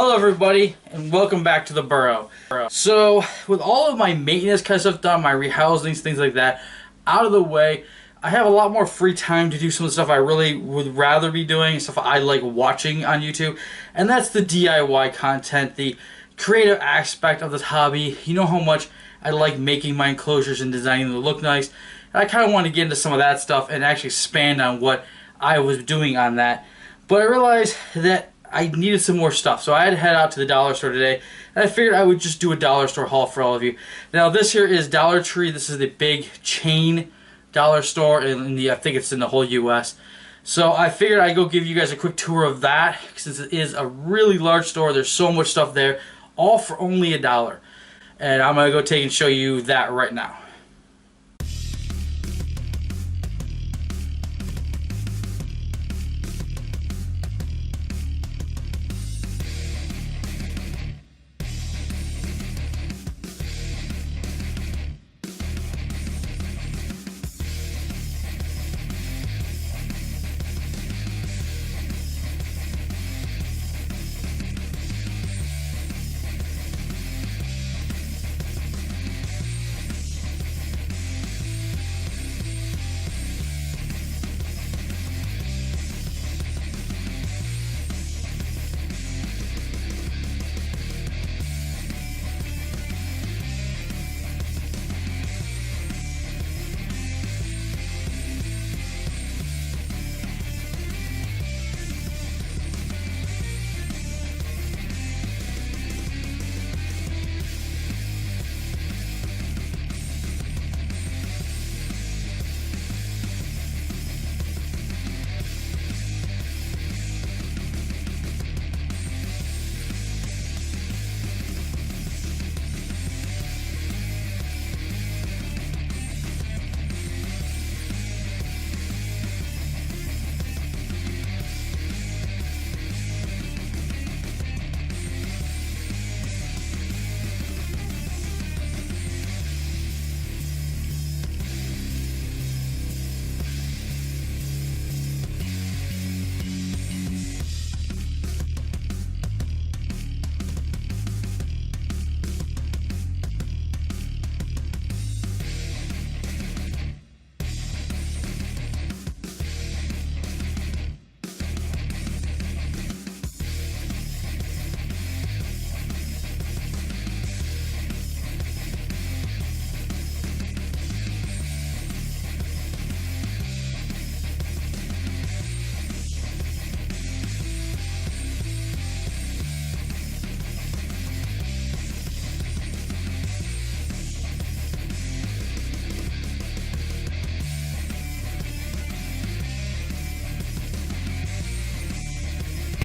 Hello everybody, and welcome back to the Burrow. So, with all of my maintenance kind of stuff done, my rehousings, things like that, out of the way, I have a lot more free time to do some of the stuff I really would rather be doing, stuff I like watching on YouTube, and that's the DIY content, the creative aspect of this hobby. You know how much I like making my enclosures and designing them to look nice, and I kind of want to get into some of that stuff and actually expand on what I was doing on that. But I realized that I needed some more stuff, so I had to head out to the dollar store today, and I figured I would just do a dollar store haul for all of you. Now, this here is Dollar Tree. This is the big chain dollar store, and I think it's in the whole U.S. So I figured I'd go give you guys a quick tour of that, since it is a really large store. There's so much stuff there, all for only $1. And I'm going to go take and show you that right now.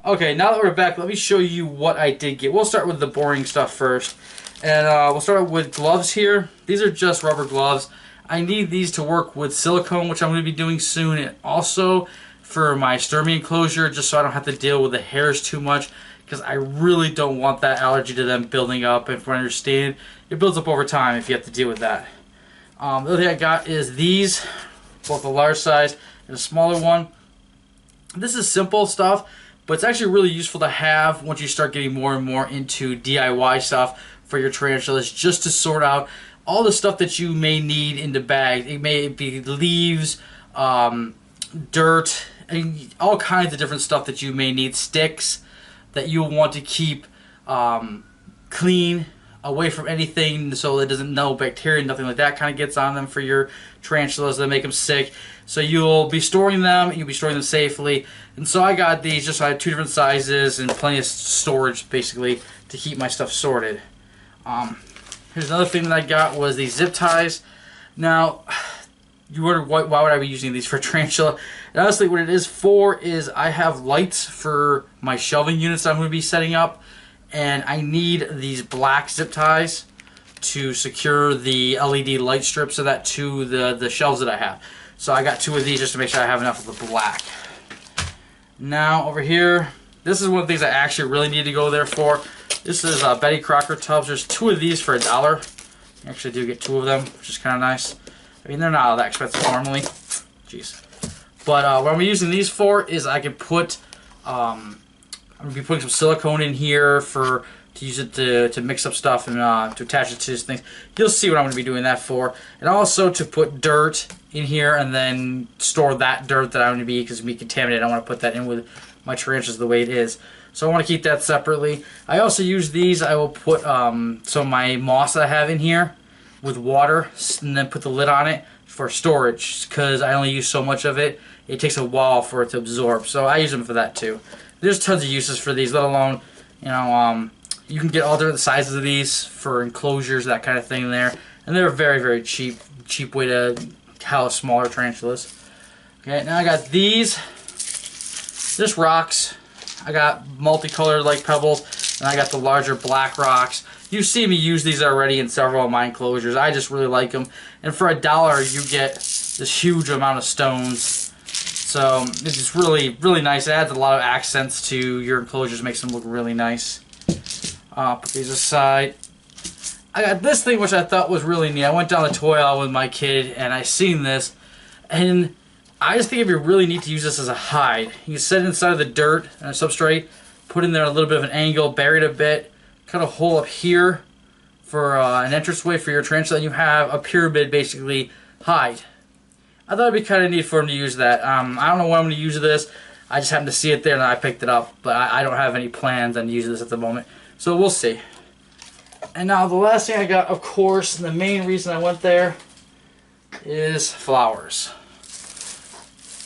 Okay, now that we're back, let me show you what I did get. We'll start with the boring stuff first. And we'll start with gloves here. These are just rubber gloves. I need these to work with silicone, which I'm going to be doing soon. And also for my sturmy enclosure, just so I don't have to deal with the hairs too much. Because I really don't want that allergy to them building up. And from what I understand, it builds up over time if you have to deal with that. The other thing I got is these, both a large size and a smaller one. This is simple stuff, but it's actually really useful to have once you start getting more and more into DIY stuff for your tarantulas, just to sort out all the stuff that you may need in the bag. It may be leaves, dirt, and all kinds of different stuff that you may need. Sticks that you'll want to keep clean, away from anything, so it doesn't, no bacteria, nothing like that kind of gets on them for your tarantulas that make them sick. So you'll be storing them, you'll be storing them safely. And so I got these just so I had two different sizes and plenty of storage basically to keep my stuff sorted. Here's another thing that I got was these zip ties. Now, you wonder why would I be using these for tarantula? And honestly, what it is for is I have lights for my shelving units that I'm going to be setting up. And I need these black zip ties to secure the LED light strips of that to the shelves that I have. So I got two of these just to make sure I have enough of the black. Now over here, this is one of the things I actually really need to go there for. This is Betty Crocker tubs. There's two of these for $1. You actually do get two of them, which is kind of nice. I mean, they're not all that expensive normally. Jeez. But what I'm using these for is I can put I'm going to be putting some silicone in here to use it to mix up stuff and to attach it to these things. You'll see what I'm going to be doing that for. And also to put dirt in here and then store that dirt that I'm going to be, because it's going to be contaminated. I want to put that in with my tarantulas the way it is. So I want to keep that separately. I also use these. I will put some of my moss that I have in here with water and then put the lid on it for storage, because I only use so much of it. It takes a while for it to absorb. So I use them for that too. There's tons of uses for these, let alone, you know, you can get all different sizes of these for enclosures, that kind of thing there. And they're a very, very cheap way to house smaller tarantulas. Okay, now I got these. Just rocks. I got multicolored like pebbles, and I got the larger black rocks. You've seen me use these already in several of my enclosures. I just really like them. And for $1, you get this huge amount of stones. So it's just really, really nice. It adds a lot of accents to your enclosures, makes them look really nice. Put these aside. I got this thing which I thought was really neat. I went down the toy aisle with my kid and I seen this, and I just think it'd be really neat to use this as a hide. You can set it inside of the dirt and a substrate, put in there a little bit of an angle, bury it a bit, cut a hole up here for an entranceway for your tarantula, and you have a pyramid basically hide. I thought it'd be kind of neat for him to use that. I don't know when I'm going to use this. I just happened to see it there and I picked it up, but I don't have any plans on using this at the moment. So we'll see. And now the last thing I got, of course, and the main reason I went there is flowers.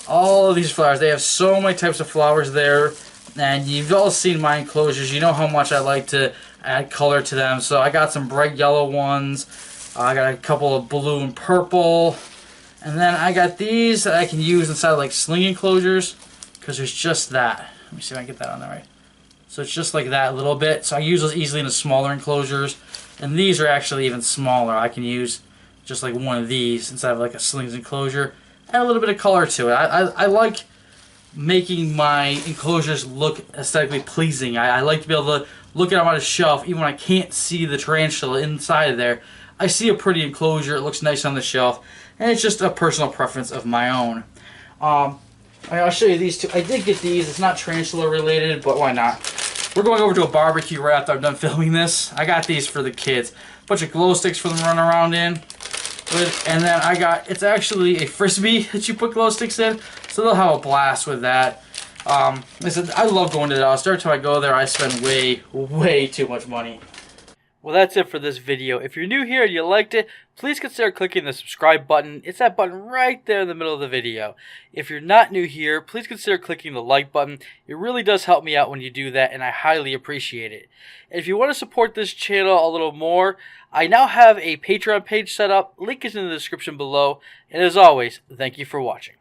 All of these flowers. They have so many types of flowers there. And you've all seen my enclosures. You know how much I like to add color to them. So I got some bright yellow ones. I got a couple of blue and purple. And then I got these that I can use inside of like sling enclosures, because there's just that. Let me see if I can get that on there right. So it's just like that a little bit. So I use those easily in the smaller enclosures. And these are actually even smaller. I can use just like one of these inside of like a slings enclosure. Add a little bit of color to it. I like making my enclosures look aesthetically pleasing. I like to be able to look at them on a shelf even when I can't see the tarantula inside of there. I see a pretty enclosure. It looks nice on the shelf. And it's just a personal preference of my own. I'll show you these two. I did get these. It's not tarantula related, but why not? We're going over to a barbecue right after I'm done filming this. I got these for the kids. A bunch of glow sticks for them to run around in. And then I got, it's actually a frisbee that you put glow sticks in. So they'll have a blast with that. Listen, I love going to the dollar store. Every time I go there, I spend way too much money. Well, that's it for this video. If you're new here and you liked it, please consider clicking the subscribe button. It's that button right there in the middle of the video. If you're not new here, please consider clicking the like button. It really does help me out when you do that, and I highly appreciate it. And if you want to support this channel a little more, I now have a Patreon page set up. Link is in the description below. And as always, thank you for watching.